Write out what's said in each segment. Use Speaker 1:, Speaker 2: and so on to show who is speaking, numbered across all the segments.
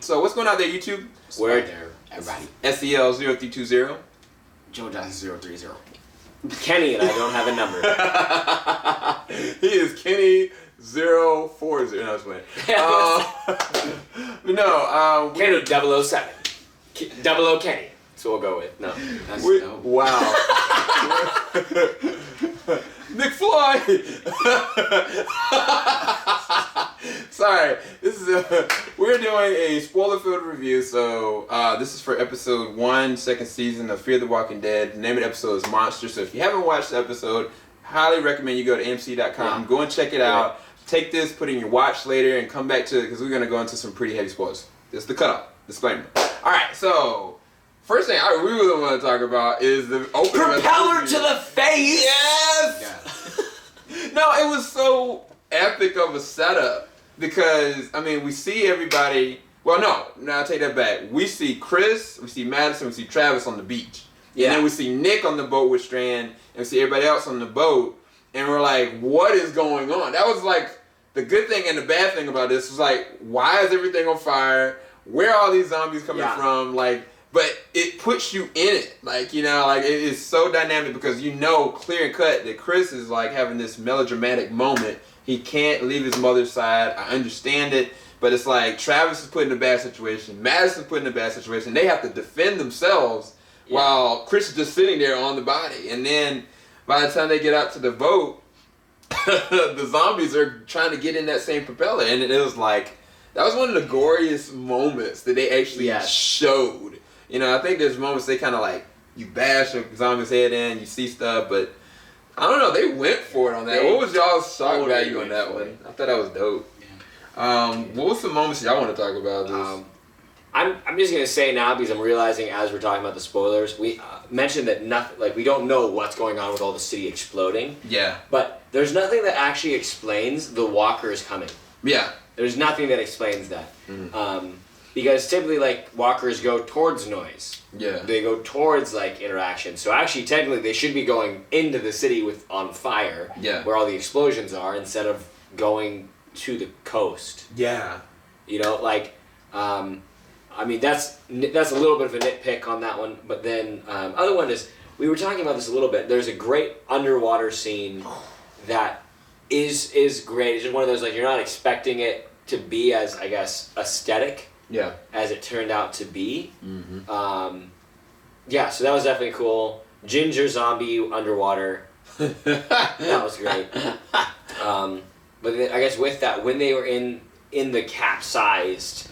Speaker 1: So what's going on there, YouTube?
Speaker 2: Where there, everybody.
Speaker 1: SEL0320.
Speaker 2: Joe Johnson 030.
Speaker 3: Kenny and I don't have a number.
Speaker 1: He is Kenny 040. No, I was playing.
Speaker 3: Kenny 007. 00 Kenny. So we'll go with. No.
Speaker 1: Wow. McFly. Sorry, we're doing a spoiler-filled review. So this is for episode 1, second season of Fear the Walking Dead. The name of the episode is Monster. So if you haven't watched the episode, highly recommend you go to AMC.com. Go and check it out. Take this, put it in your watch later, and come back to it because we're gonna go into some pretty heavy spoilers. This is the cutoff. Disclaimer. All right, so first thing I really want to talk about is the opening.
Speaker 3: Propeller to the face.
Speaker 1: Yes. No, it was so epic of a setup because we see everybody. Well, no, I take that back. We see Chris, we see Madison, we see Travis on the beach, and then we see Nick on the boat with Strand, and we see everybody else on the boat, and we're like, what is going on? That was like the good thing and the bad thing about this was like, why is everything on fire? Where are all these zombies coming from? Like, but it puts you in it. Like, it is so dynamic because clear and cut that Chris is like having this melodramatic moment. He can't leave his mother's side. I understand it. But it's like Travis is put in a bad situation. Madison is put in a bad situation. They have to defend themselves while Chris is just sitting there on the body. And then by the time they get out to the boat, the zombies are trying to get in that same propeller. And it was like, that was one of the goriest moments that they actually showed. I think there's moments they kind of like, you bash a zombie's head in, you see stuff, but I don't know, they went for it on that. What was y'all's shock value on that one? I thought that was dope. Yeah. What was the moments y'all want to talk about this?
Speaker 3: I'm just gonna say now because I'm realizing as we're talking about the spoilers, we mentioned that nothing, like we don't know what's going on with all the city exploding.
Speaker 1: Yeah.
Speaker 3: But there's nothing that actually explains the walkers coming.
Speaker 1: Yeah.
Speaker 3: There's nothing that explains that. Because typically, like, walkers go towards noise.
Speaker 1: Yeah.
Speaker 3: They go towards, like, interaction. So actually, technically, they should be going into the city on fire.
Speaker 1: Yeah.
Speaker 3: Where all the explosions are, instead of going to the coast.
Speaker 1: Yeah.
Speaker 3: That's a little bit of a nitpick on that one. But then, other one is, we were talking about this a little bit. There's a great underwater scene that is great. It's just one of those, like, you're not expecting it to be as, I guess, aesthetic.
Speaker 1: Yeah.
Speaker 3: As it turned out to be.
Speaker 1: Mm-hmm.
Speaker 3: So that was definitely cool. Ginger zombie underwater. That was great. But then, I guess with that, when they were in the capsized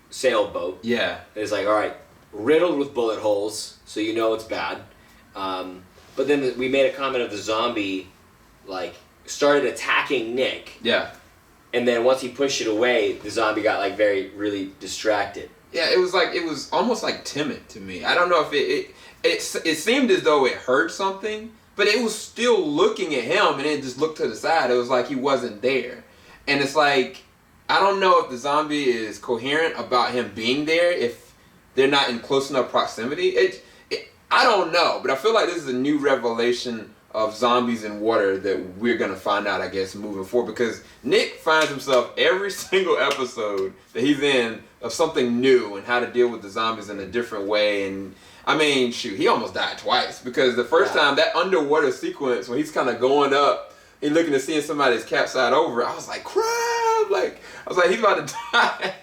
Speaker 3: sailboat, it's like, all right, riddled with bullet holes, so it's bad. But then we made a comment of the zombie, like, started attacking Nick.
Speaker 1: Yeah.
Speaker 3: And then once he pushed it away, the zombie got like really distracted.
Speaker 1: Yeah, it was almost like timid to me. I don't know if it seemed as though it heard something, but it was still looking at him and it just looked to the side. It was like he wasn't there. And it's like, I don't know if the zombie is coherent about him being there if they're not in close enough proximity. I don't know, but I feel like this is a new revelation of zombies in water that we're going to find out, I guess, moving forward. Because Nick finds himself every single episode that he's in of something new and how to deal with the zombies in a different way. And, he almost died twice. Because the first time, that underwater sequence, when he's kind of going up and looking to see somebody's capsized over, I was like, crap! Like, I was like, he's about to die.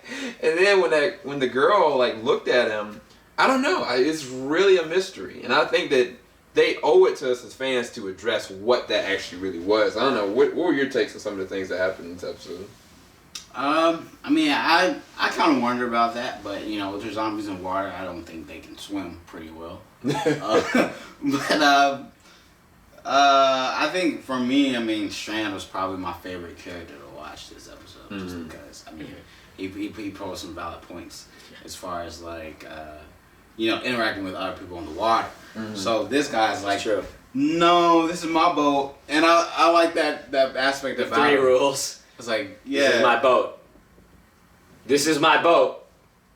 Speaker 1: And then when the girl, like, looked at him, I don't know. It's really a mystery. And I think that they owe it to us as fans to address what that actually really was. I don't know. What were your takes on some of the things that happened in this episode?
Speaker 2: I kind of wonder about that, but with their zombies in water, I don't think they can swim pretty well. I think for me, Strand was probably my favorite character to watch this episode, just because he posed some valid points as far as like interacting with other people in the water. So this guy's like, no, this is my boat, and I like that aspect of
Speaker 3: the 3 rules.
Speaker 2: It's like,
Speaker 3: this is my boat. This is my boat.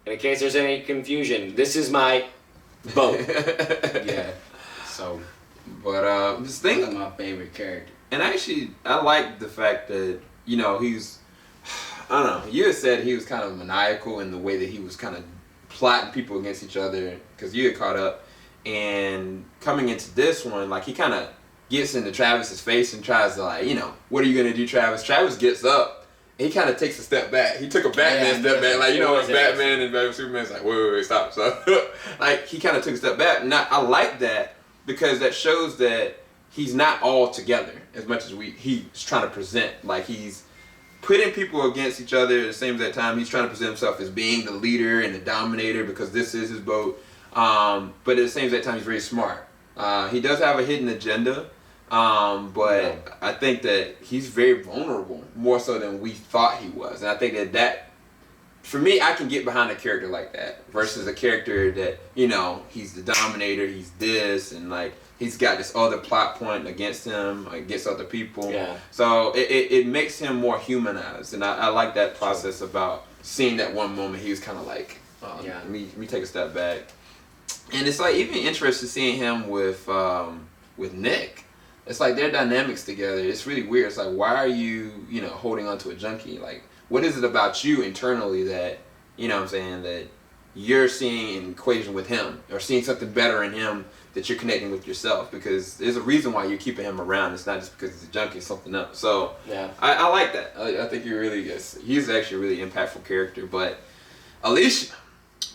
Speaker 3: And in case there's any confusion, this is my boat.
Speaker 2: So,
Speaker 1: but
Speaker 2: this thing is my favorite character.
Speaker 1: And actually, I like the fact that he's. don't know. You had said he was kind of maniacal in the way that he was kind of plotting people against each other because you had caught up. And coming into this one, like he kind of gets into Travis's face and tries to like, what are you gonna do, Travis? Travis gets up. He kind of takes a step back. He took a Batman step back, like it's Batman and Batman Superman's like, wait, stop. So like he kind of took a step back. And I like that because that shows that he's not all together as much as he's trying to present. Like he's putting people against each other at the same exact time. He's trying to present himself as being the leader and the dominator because this is his boat. But at the same exact time, he's very smart. He does have a hidden agenda, but I think that he's very vulnerable, more so than we thought he was. And I think that for me, I can get behind a character like that versus a character that, he's the dominator, he's this, and like he's got this other plot point against him, against other people.
Speaker 3: Yeah.
Speaker 1: So it makes him more humanized. And I like that process about seeing that one moment he was kind of like, let me take a step back. And it's like even interesting seeing him with Nick. It's like their dynamics together. It's really weird. It's like, why are you, holding on to a junkie? Like, what is it about you internally that, that you're seeing an equation with him or seeing something better in him that you're connecting with yourself? Because there's a reason why you're keeping him around. It's not just because he's a junkie, it's something else. So I like that. I think he's actually a really impactful character. But Alicia,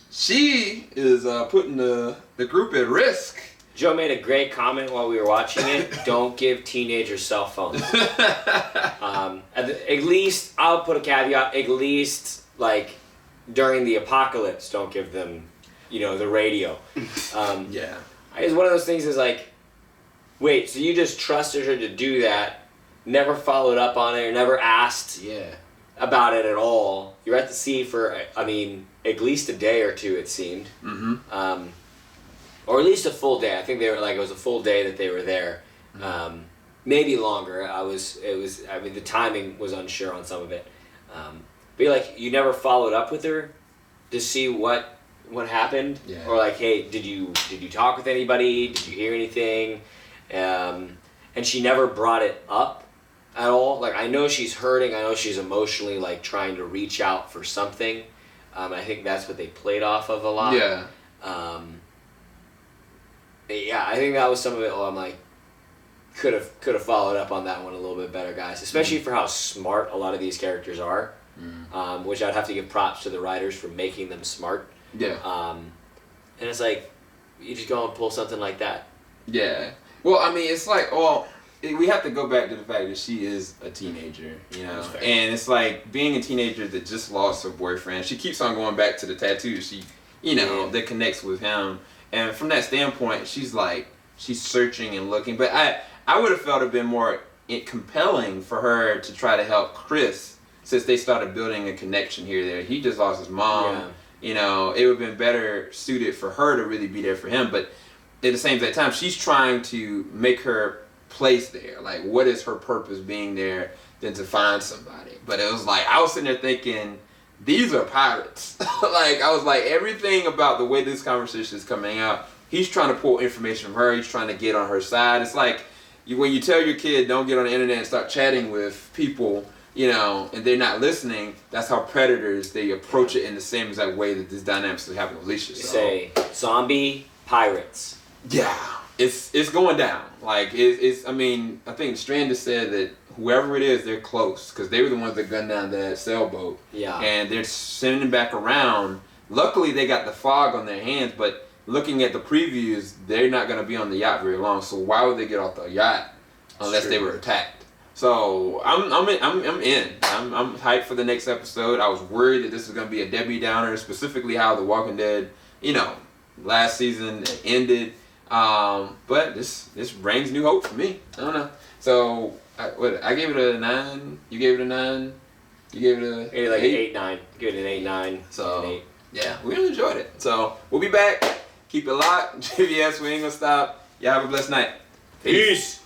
Speaker 1: she is putting the group at risk.
Speaker 3: Joe made a great comment while we were watching it. Don't give teenagers cell phones. At least, I'll put a caveat, at least, like, during the apocalypse, don't give them, the radio. It's one of those things is like, wait, so you just trusted her to do that, never followed up on it, or never asked about it at all. You're at the sea for, at least a day or two, it seemed. Mm-hmm. Or at least a full day. I think they were it was a full day that they were there. Maybe longer. The timing was unsure on some of it. But you never followed up with her to see what happened? Yeah. Or hey, did you talk with anybody? Did you hear anything? And she never brought it up at all. I know she's hurting. I know she's emotionally trying to reach out for something. I think that's what they played off of a lot.
Speaker 1: Yeah.
Speaker 3: I think that was some of it. I'm could have followed up on that one a little bit better, guys. Especially for how smart a lot of these characters are, which I'd have to give props to the writers for making them smart.
Speaker 1: Yeah.
Speaker 3: And it's you just go and pull something like that.
Speaker 1: Yeah. Well, it's we have to go back to the fact that she is a teenager, and it's being a teenager that just lost her boyfriend. She keeps on going back to the tattoo. She, that connects with him. And from that standpoint, she's searching and looking. But I would have felt it been more compelling for her to try to help Chris since they started building a connection here. There, he just lost his mom. Yeah. It would have been better suited for her to really be there for him. But at the same time, she's trying to make her place there. What is her purpose being there than to find somebody? But it was I was sitting there thinking, these are pirates. I was everything about the way this conversation is coming out, he's trying to pull information from her. He's trying to get on her side. It's when you tell your kid, don't get on the internet and start chatting with people, and they're not listening, that's how predators, they approach it in the same exact way that this dynamics is happening with Alicia. So.
Speaker 3: Say, zombie pirates.
Speaker 1: Yeah. It's going down. I think Stranded said that whoever it is, they're close because they were the ones that gunned down that sailboat. Yeah. And they're sending back around. Luckily, they got the fog on their hands, but looking at the previews, they're not going to be on the yacht very long. So why would they get off the yacht unless they were attacked? So I'm in. I'm hyped for the next episode. I was worried that this was going to be a Debbie Downer, specifically how The Walking Dead, last season ended. But this brings new hope for me. I don't know. So I gave it a 9. You gave it a 9. You gave it a
Speaker 3: 8, 9. Give it an 8, 9.
Speaker 1: So
Speaker 3: an 8.
Speaker 1: Yeah, we really enjoyed it. So we'll be back. Keep it locked. JVS, we ain't gonna stop. Y'all have a blessed night.
Speaker 3: Peace.